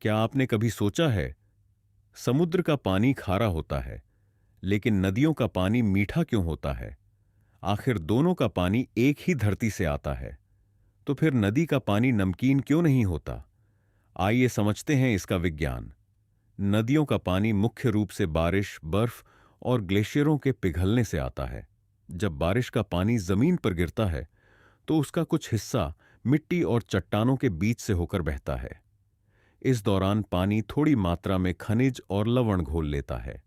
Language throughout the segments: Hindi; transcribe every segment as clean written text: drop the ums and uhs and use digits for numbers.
क्या आपने कभी सोचा है, समुद्र का पानी खारा होता है, लेकिन नदियों का पानी मीठा क्यों होता है? आखिर दोनों का पानी एक ही धरती से आता है, तो फिर नदी का पानी नमकीन क्यों नहीं होता? आइए समझते हैं इसका विज्ञान। नदियों का पानी मुख्य रूप से बारिश, बर्फ और ग्लेशियरों के पिघलने से आता है। जब बारिश का पानी जमीन पर गिरता है, तो उसका कुछ हिस्सा मिट्टी और चट्टानों के बीच से होकर बहता है। इस दौरान पानी थोड़ी मात्रा में खनिज और लवण घोल लेता है।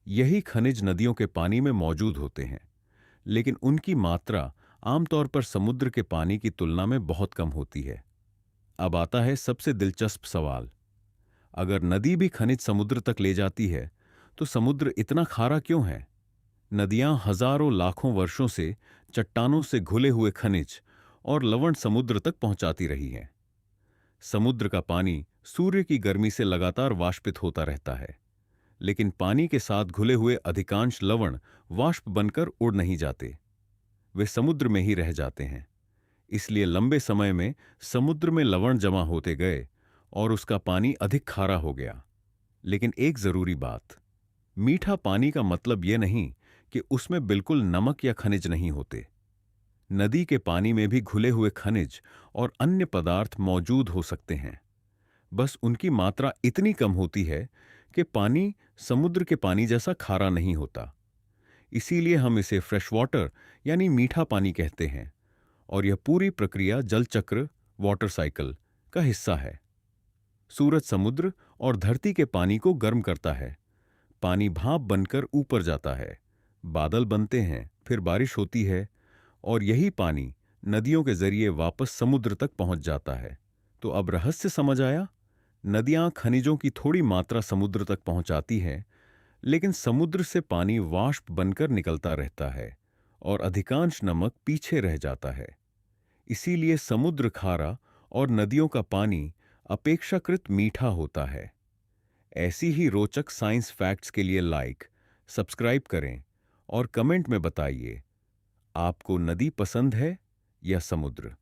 यही खनिज नदियों के पानी में मौजूद होते हैं, लेकिन उनकी मात्रा आमतौर पर समुद्र के पानी की तुलना में बहुत कम होती है। अब आता है सबसे दिलचस्प सवाल। अगर नदी भी खनिज समुद्र तक ले जाती है, तो समुद्र इतना खारा क्यों है? नदियां हजारों लाखों वर्षों से चट्टानों से घुले हुए खनिज और लवण समुद्र तक पहुंचाती रही हैं। समुद्र का पानी सूर्य की गर्मी से लगातार वाष्पित होता रहता है, लेकिन पानी के साथ घुले हुए अधिकांश लवण वाष्प बनकर उड़ नहीं जाते। वे समुद्र में ही रह जाते हैं। इसलिए लंबे समय में समुद्र में लवण जमा होते गए और उसका पानी अधिक खारा हो गया। लेकिन एक जरूरी बात, मीठा पानी का मतलब यह नहीं कि उसमें बिल्कुल नमक या खनिज नहीं होते। नदी के पानी में भी घुले हुए खनिज और अन्य पदार्थ मौजूद हो सकते हैं। बस उनकी मात्रा इतनी कम होती है कि पानी समुद्र के पानी जैसा खारा नहीं होता। इसीलिए हम इसे फ्रेश वाटर यानी मीठा पानी कहते हैं, और यह पूरी प्रक्रिया जल चक्र, वाटर साइकिल का हिस्सा है। सूरज समुद्र और धरती के पानी को गर्म करता है। पानी भाप बनकर ऊपर जाता है, बादल बनते हैं, फिर बारिश होती है, और यही पानी नदियों के जरिए वापस समुद्र तक पहुंच जाता है। तो अब रहस्य समझ आया। नदियां खनिजों की थोड़ी मात्रा समुद्र तक पहुंचाती हैं, लेकिन समुद्र से पानी वाष्प बनकर निकलता रहता है और अधिकांश नमक पीछे रह जाता है। इसीलिए समुद्र खारा और नदियों का पानी अपेक्षाकृत मीठा होता है। ऐसी ही रोचक साइंस फैक्ट्स के लिए लाइक, सब्सक्राइब करें और कमेंट में बताइए, आपको नदी पसंद है या समुद्र?